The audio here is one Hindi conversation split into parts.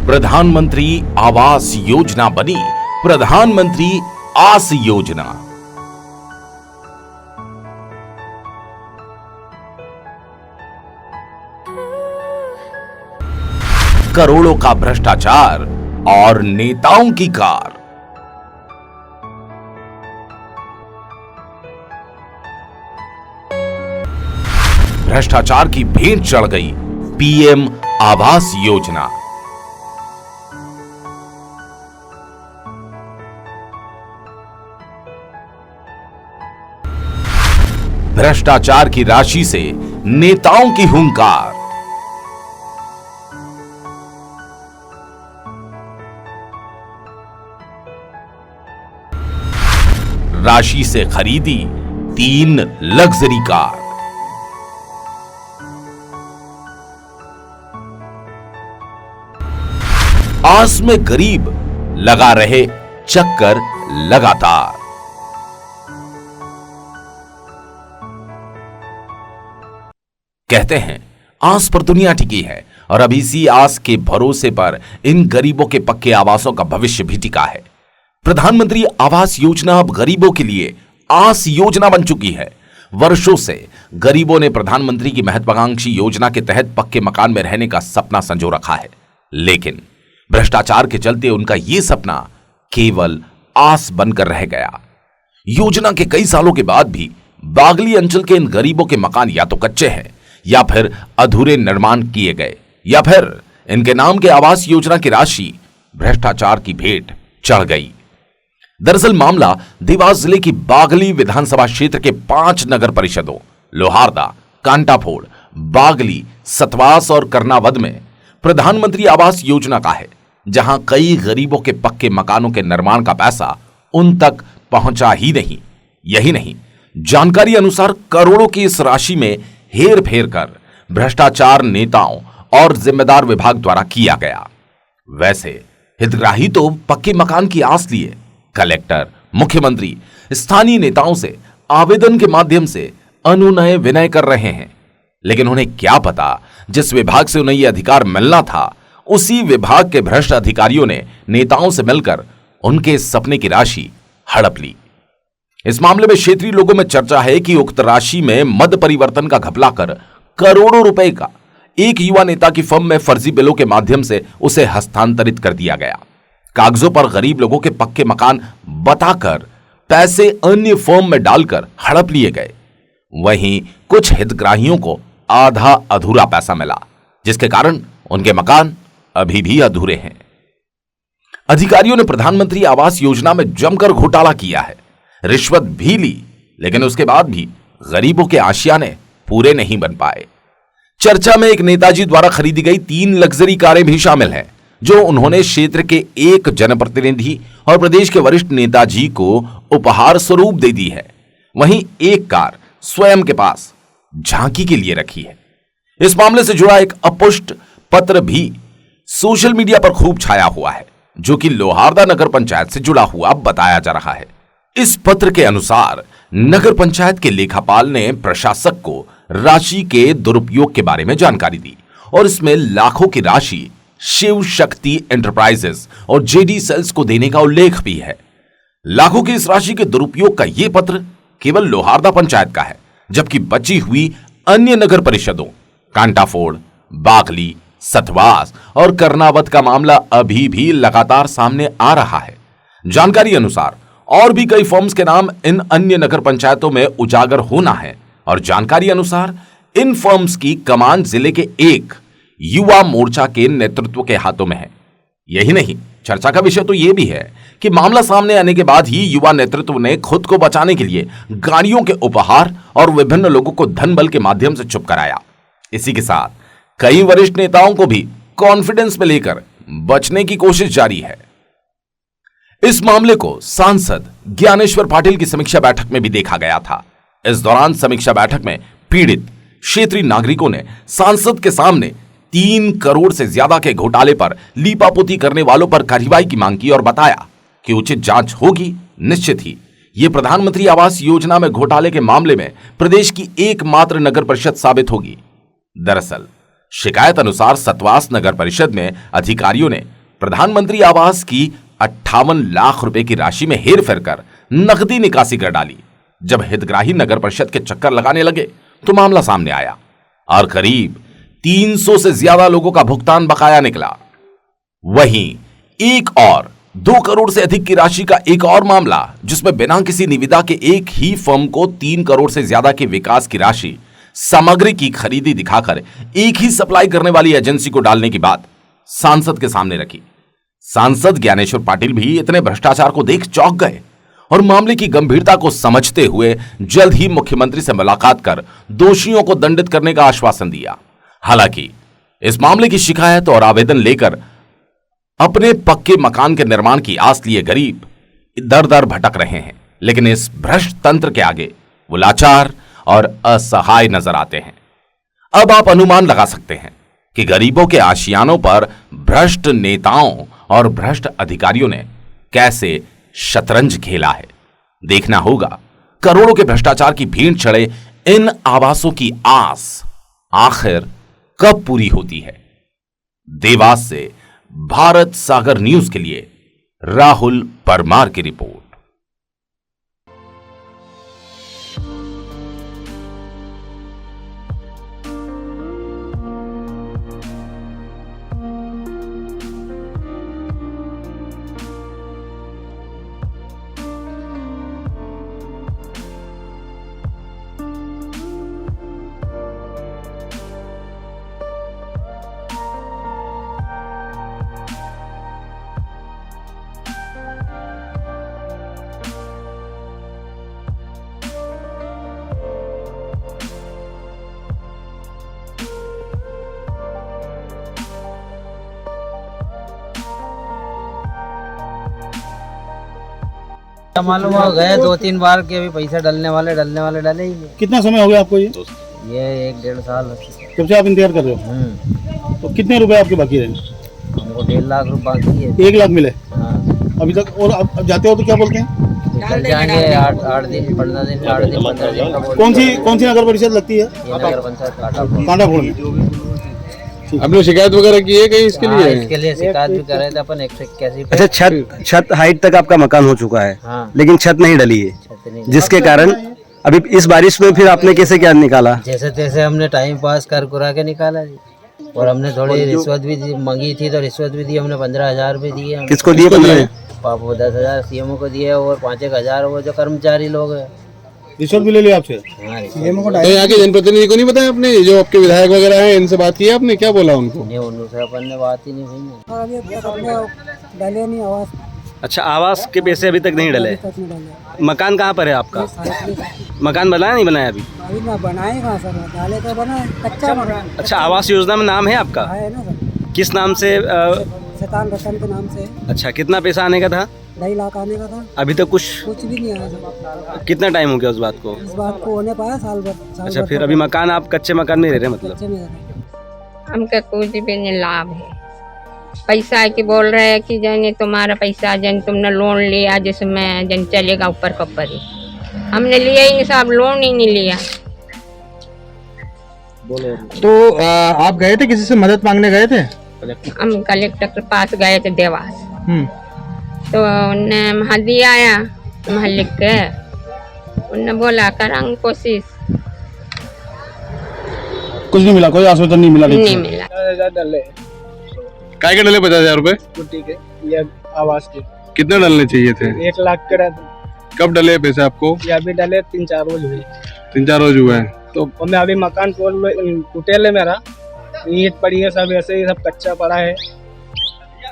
प्रधानमंत्री आवास योजना बनी प्रधानमंत्री आस योजना। करोड़ों का भ्रष्टाचार और नेताओं की कार। भ्रष्टाचार की भेंट चढ़ गई पीएम आवास योजना। भ्रष्टाचार की राशि से नेताओं की हुंकार। राशि से खरीदी 3 लग्जरी कार। आस में गरीब लगा रहे चक्कर लगातार। कहते हैं आस पर दुनिया टिकी है और अब इसी आस के भरोसे पर इन गरीबों के पक्के आवासों का भविष्य भी टिका है। प्रधानमंत्री आवास योजना अब गरीबों के लिए आस योजना बन चुकी है। वर्षों से गरीबों ने प्रधानमंत्री की महत्वाकांक्षी योजना के तहत पक्के मकान में रहने का सपना संजो रखा है, लेकिन भ्रष्टाचार के चलते उनका यह सपना केवल आस बनकर रह गया। योजना के कई सालों के बाद भी बागली अंचल के इन गरीबों के मकान या तो कच्चे हैं या फिर अधूरे निर्माण किए गए, या फिर इनके नाम के आवास योजना की राशि भ्रष्टाचार की भेंट चढ़ गई। दरअसल मामला देवास जिले की बागली विधानसभा क्षेत्र के 5 नगर परिषदों लोहारदा, कांटाफोड़, बागली, सतवास और कर्नावद में प्रधानमंत्री आवास योजना का है, जहां कई गरीबों के पक्के मकानों के निर्माण का पैसा उन तक पहुंचा ही नहीं। यही नहीं, जानकारी अनुसार करोड़ों की इस राशि में हेर फेर कर भ्रष्टाचार नेताओं और जिम्मेदार विभाग द्वारा किया गया। वैसे हितग्राही तो पक्के मकान की आस लिए कलेक्टर, मुख्यमंत्री, स्थानीय नेताओं से आवेदन के माध्यम से अनुनय विनय कर रहे हैं, लेकिन उन्हें क्या पता जिस विभाग से उन्हें यह अधिकार मिलना था, उसी विभाग के भ्रष्ट अधिकारियों ने नेताओं से मिलकर उनके सपने की राशि हड़प ली। इस मामले में क्षेत्रीय लोगों में चर्चा है कि उक्त राशि में मत परिवर्तन का घपला कर करोड़ों रुपए का एक युवा नेता की फर्म में फर्जी बिलों के माध्यम से उसे हस्तांतरित कर दिया गया। कागजों पर गरीब लोगों के पक्के मकान बताकर पैसे अन्य फर्म में डालकर हड़प लिए गए। वहीं कुछ हितग्राहियों को आधा अधूरा पैसा मिला, जिसके कारण उनके मकान अभी भी अधूरे हैं। अधिकारियों ने प्रधानमंत्री आवास योजना में जमकर घोटाला किया है, रिश्वत भी ली, लेकिन उसके बाद भी गरीबों के आशियाने पूरे नहीं बन पाए। चर्चा में एक नेताजी द्वारा खरीदी गई 3 लग्जरी कारें भी शामिल हैं, जो उन्होंने क्षेत्र के एक जनप्रतिनिधि और प्रदेश के वरिष्ठ नेताजी को उपहार स्वरूप दे दी है। वहीं एक कार स्वयं के पास झांकी के लिए रखी है। इस मामले से जुड़ा एक अपुष्ट पत्र भी सोशल मीडिया पर खूब छाया हुआ है, जो कि लोहारदा नगर पंचायत से जुड़ा हुआ बताया जा रहा है। इस पत्र के अनुसार नगर पंचायत के लेखापाल ने प्रशासक को राशि के दुरुपयोग के बारे में जानकारी दी और इसमें लाखों की राशि शिव शक्ति एंटरप्राइजेस और जेडी सेल्स को देने का उल्लेख भी है। लाखों की इस राशि के दुरुपयोग का यह पत्र केवल लोहारदा पंचायत का है, जबकि बची हुई अन्य नगर परिषदों कांटाफोड़, बागली, सतवास और कर्नावत का मामला अभी भी लगातार सामने आ रहा है। जानकारी अनुसार और भी कई फर्म्स के नाम इन अन्य नगर पंचायतों में उजागर होना है और जानकारी अनुसार इन फर्म्स की कमान जिले के एक युवा मोर्चा के नेतृत्व के हाथों में है। यही नहीं, चर्चा का विषय तो यह भी है कि मामला सामने आने के बाद ही युवा नेतृत्व ने खुद को बचाने के लिए गाड़ियों के उपहार और विभिन्न लोगों को धन बल के माध्यम से चुप कराया। इसी के साथ कई वरिष्ठ नेताओं को भी कॉन्फिडेंस में लेकर बचने की कोशिश जारी है। इस मामले को सांसद ज्ञानेश्वर पाटिल की समीक्षा बैठक में भी देखा गया था। इस दौरान समीक्षा बैठक में पीड़ित क्षेत्रीय नागरिकों ने सांसद के सामने 3 करोड़ से ज्यादा के घोटाले पर लीपापोती करने वालों पर कार्रवाई की मांग की और बताया कि उचित जांच होगी। निश्चित ही ये प्रधानमंत्री आवास योजना में घोटाले के मामले में प्रदेश की एकमात्र नगर परिषद साबित होगी। दरअसल शिकायत अनुसार सतवास नगर परिषद में अधिकारियों ने प्रधानमंत्री आवास की 58 लाख रुपए की राशि में हेरफेर कर नकदी निकासी कर डाली। जब हितग्राही नगर परिषद के चक्कर लगाने लगे तो मामला सामने आया और करीब 300 से ज्यादा लोगों का भुगतान बकाया निकला। वहीं एक और 2 करोड़ से अधिक की राशि का एक और मामला, जिसमें बिना किसी निविदा के एक ही फर्म को 3 करोड़ से ज्यादा की विकास की राशि सामग्री की खरीदी दिखाकर एक ही सप्लाई करने वाली एजेंसी को डालने की बात सांसद के सामने रखी। सांसद ज्ञानेश्वर पाटिल भी इतने भ्रष्टाचार को देख चौंक गए और मामले की गंभीरता को समझते हुए जल्द ही मुख्यमंत्री से मुलाकात कर दोषियों को दंडित करने का आश्वासन दिया। हालांकि इस मामले की शिकायत और आवेदन लेकर अपने पक्के मकान के निर्माण की आस लिए गरीब दर दर भटक रहे हैं, लेकिन इस भ्रष्ट तंत्र के आगे वो लाचार और असहाय नजर आते हैं। अब आप अनुमान लगा सकते हैं कि गरीबों के आशियानों पर भ्रष्ट नेताओं और भ्रष्ट अधिकारियों ने कैसे शतरंज खेला है। देखना होगा करोड़ों के भ्रष्टाचार की भीड़ चढ़े इन आवासों की आस आखिर कब पूरी होती है। देवास से भारत सागर न्यूज के लिए राहुल परमार की रिपोर्ट। मालूम हो गए 2-3 बार के अभी पैसा डलने वाले डले ही नहीं। कितना समय हो गया आपको ये 1-1.5 साल जब से आप इंतजार कर रहे हो? तो कितने रुपए आपके बाकी रहे? हमको 1.5 लाख रुपए बाकी है। 1 लाख मिले हाँ। अभी तक? और अब जाते हो तो क्या बोलते हैं? निकल जाएंगे 8 दिन 15 दिन 8 दिन 15 दिन का बोलते कौन सी नगर परिषद लगती है? ये नगर पंचायत कांटाफोड़ में। आपने शिकायत वगैरह की है कहीं इसके लिए? इसके लिए शिकायत भी कर रहे थे अपन 181। अच्छा, छत हाइट तक आपका मकान हो चुका है। हाँ। लेकिन छत नहीं डली है, छत नहीं। जिसके कारण अभी इस बारिश में फिर आपने कैसे क्या निकाला? जैसे तैसे हमने टाइम पास कर कुरा के निकाला जी। और हमने थोड़ी रिश्वत भी मांगी थी तो रिश्वत भी दी हमने। 15,000 भी दिए। किसको दिए? 15 पापा 10,000 सीएमओ को दिए और 5-1 हजार वो जो कर्मचारी लोग हैं। रिश्वत भी ले लिया आपसे? तो यहाँ के जनप्रतिनिधि को नहीं बताया आपने? जो आपके विधायक वगैरह हैं इनसे बात की आपने? क्या बोला उनको? नहीं, उनसे अपन ने बात ही नहीं हुई। डले नहीं आवास। अच्छा, आवास के पैसे अभी तक नहीं डले। मकान कहाँ पर है आपका? मकान बनाया नहीं बनाया अभी? अभी ना बनाए कहाँ सर, डाले तो बनाए कच्चा मकान। अच्छा, आवास योजना में नाम है आपका? है ना सर, किस नाम से? शैतान रतन के नाम से। अच्छा, कितना पैसा आने का था? 2.5 लाख आने का था। अभी तक कुछ भी नहीं आया सर। कितना टाइम हो गया उस बात को? इस बात को होने पाया साल भर। अच्छा, फिर अभी मकान आप कच्चे मकान में रह रहे हैं मतलब? कच्चे में रह रहे। हमका कुछ भी नहीं लाभ है। पैसा की बोल रहे हैं कि जन तुम्हारा पैसा जन तुमने लोन लिया जिसमें जन चलेगा ऊपर कपर ही। हमने लिया ही नहीं साहब, लोन ही नहीं लिया। तो आप गए थे, किसी से मदद मांगने गए थे? हम कलेक्टर के पास गए थे देवास, तो उनने महदी आया महल लिख के, उनने बोला करांगे कोशिश। कुछ नहीं मिला, कोई आश्वासन नहीं मिला? नहीं मिला। काय के डले 50,000 रुपए? कुटी के ये आवास के कितने डलने चाहिए थे? 1 लाख के कब डले पैसे आपको? ये अभी डले 3-4 रोज हुए। 3-4 रोज हुए हैं। तो मैं अभी मकान टूटेल है मेरा, ईंट पड़ी है, सब ऐसे ही सब कच्चा पड़ा है।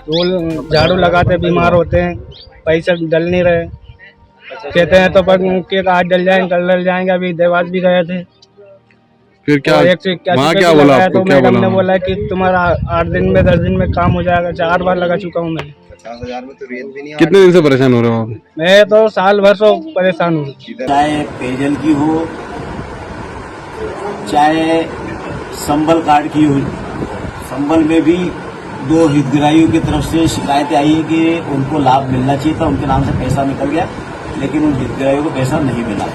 तो झाड़ू लगाते बीमार होते हैं, पैसे डल नहीं रहे। कहते हैं तो पर के आज डल जाएंगे कल डल जाएंगे। अभी देवास भी गए थे, फिर क्या वहाँ क्या बोला आपको? तो मैडम ने बोला कि तुम्हारा 8 दिन में 10 दिन में काम हो जाएगा। 4 बार लगा चुका हूँ मैं। 50,000 में तो रेत भी नहीं। कितने दिन से परेशान हो रहे हो आप? मैं तो साल भर से परेशान हूँ। चाहे पेयजल की हो, चाहे संबल कार्ड की हो। संबल में भी 2 हितग्राहियों की तरफ से शिकायतें आई है कि उनको लाभ मिलना चाहिए था, उनके नाम से पैसा निकल गया, लेकिन उन हितग्राहियों को पैसा नहीं मिला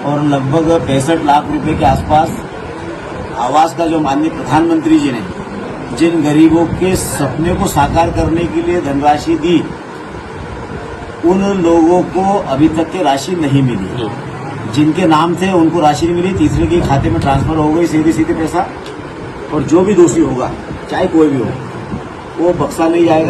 और लगभग 65 लाख रुपए के आसपास आवास का जो माननीय प्रधानमंत्री जी ने जिन गरीबों के सपने को साकार करने के लिए धनराशि दी, उन लोगों को अभी तक के राशि नहीं मिली। जिनके नाम थे उनको राशि नहीं मिली, तीसरे के खाते में ट्रांसफर हो गई सीधे सीधे पैसा। और जो भी दोषी होगा, चाहे कोई भी हो, वो बख्शा नहीं जाएगा।